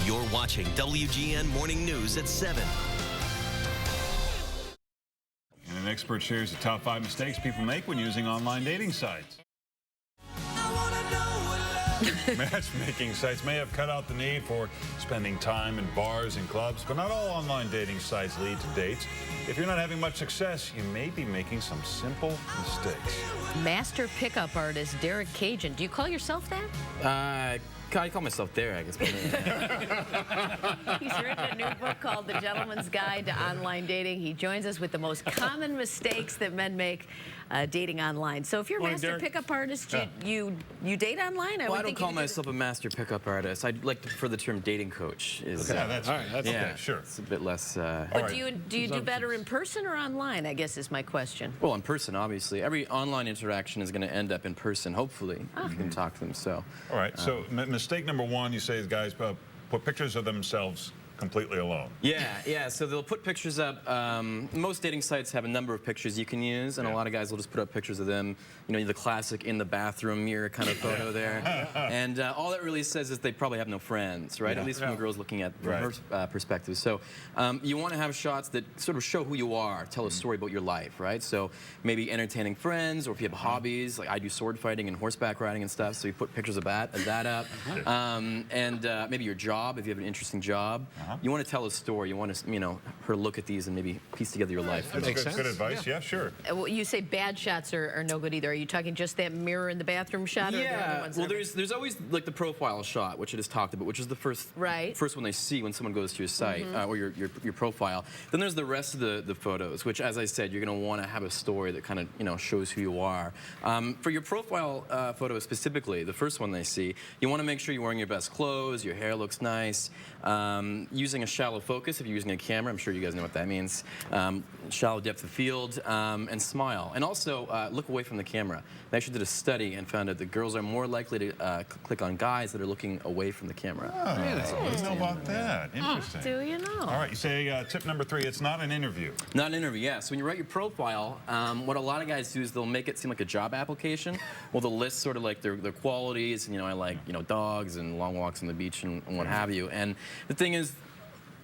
You're watching WGN Morning News at 7. And an expert shares the top 5 mistakes people make when using online dating sites. Matchmaking sites may have cut out the need for spending time in bars and clubs, but not all online dating sites lead to dates. If you're not having much success, you may be making some simple mistakes. Master pickup artist Derek Cajun. Do you call yourself that? I call myself there, I guess. He's written a new book called The Gentleman's Guide to Online Dating. He joins us with the most common mistakes that men make dating online. So if you're a master pickup artist, you date online? I don't call myself a master pickup artist. I'd like to prefer the term dating coach. Yeah, that's all right. That's okay, sure. It's a bit less... But do you do better in person or online, I guess is my question. Well, in person, obviously. Every online interaction is going to end up in person, hopefully, if you can talk to them. So. All right, so mistake number 1, you say guys put pictures of themselves completely alone. Yeah, so they'll put pictures up. Most dating sites have a number of pictures you can use, and a lot of guys will just put up pictures of them, you know, the classic in the bathroom mirror kind of photo there. And all that really says is they probably have no friends, right? At least from the girl's looking at from her perspective. So you want to have shots that sort of show who you are, tell a story about your life, right? So maybe entertaining friends, or if you have hobbies, like I do sword fighting and horseback riding and stuff, so you put pictures of that up. And maybe your job, if you have an interesting job. You want to tell a story. You want to, you know, her look at these and maybe piece together your life. That's good advice. Yeah, sure. You say bad shots are no good either. Are you talking just that mirror in the bathroom shot? Yeah. Well, there's always like the profile shot, which I just talked about, which is the first one they see when someone goes to your site or your profile. Then there's the rest of the photos, which, as I said, you're going to want to have a story that kind of, you know, shows who you are. For your profile photo specifically, the first one they see, you want to make sure you're wearing your best clothes, your hair looks nice. Using a shallow focus, if you're using a camera, I'm sure you guys know what that means. Shallow depth of field, and smile. And also, look away from the camera. They actually did a study and found out that girls are more likely to click on guys that are looking away from the camera. Oh, I didn't know about that. Interesting. Do you know? All right, you say tip number 3, it's not an interview. Not an interview, yeah. So when you write your profile, what a lot of guys do is they'll make it seem like a job application. Well, they'll list sort of like their qualities, and, you know, I like, you know, dogs and long walks on the beach and what have you. And the thing is,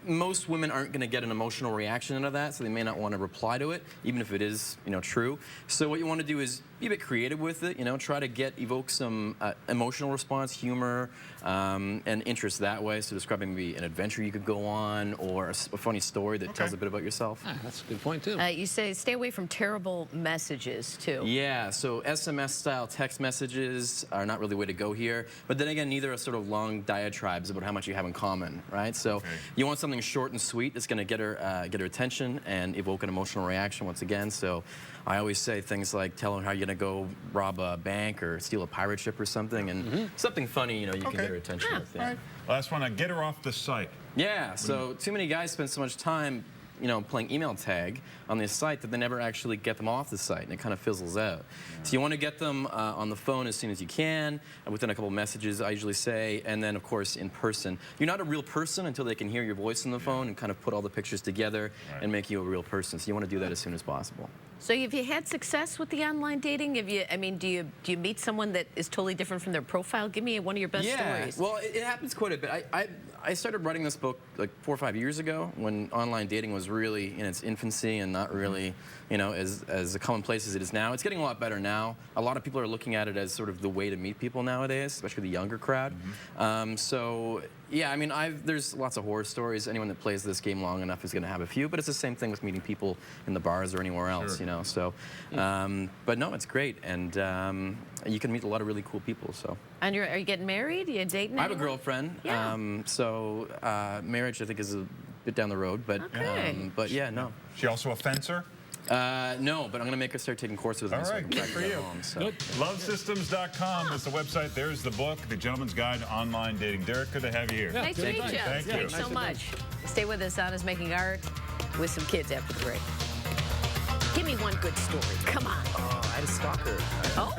most women aren't going to get an emotional reaction out of that, so they may not want to reply to it, even if it is, you know, true. So what you want to do is be a bit creative with it, you know, try to evoke some emotional response, humor, and interest that way. So describing maybe an adventure you could go on, or a funny story that tells a bit about yourself. That's a good point, too. You say stay away from terrible messages, too. Yeah, so SMS-style text messages are not really the way to go here. But then again, neither are sort of long diatribes about how much you have in common, right? So you want something short and sweet that's going to get her attention and evoke an emotional reaction once again. So I always say things like, tell her how you're going to go rob a bank or steal a pirate ship or something, and something funny, you know, you can get her attention with. Yeah. All right. Last one, get her off the site. Yeah, so too many guys spend so much time, you know, playing email tag on this site that they never actually get them off the site, and it kind of fizzles out. So you want to get them on the phone as soon as you can, within a couple of messages, I usually say, and then, of course, in person. You're not a real person until they can hear your voice on the phone and kind of put all the pictures together and make you a real person. So you want to do that as soon as possible. So have you had success with the online dating? I mean, do you meet someone that is totally different from their profile? Give me one of your best stories. Well, it happens quite a bit. I started writing this book like 4 or 5 years ago when online dating was really in its infancy and not really, you know, as commonplace as it is now. It's getting a lot better now. A lot of people are looking at it as sort of the way to meet people nowadays, especially the younger crowd. So yeah, I mean, there's lots of horror stories. Anyone that plays this game long enough is going to have a few, but it's the same thing with meeting people in the bars or anywhere else, you know. So, but no, it's great, and you can meet a lot of really cool people. So. And are you getting married? Are you dating? I have a girlfriend. Yeah. So marriage, I think, is a bit down the road, but but yeah, no. She also a fencer? No, but I'm going to make her start taking courses. All right, good for you. Lovesystems.com is the website. There's the book, The Gentleman's Guide to Online Dating. Derek, good to have you here. Nice to meet you. Thank you. Thanks so much. Stay with us on Is Making Art with some kids after the break. Give me one good story. Come on. I had a stalker. Oh?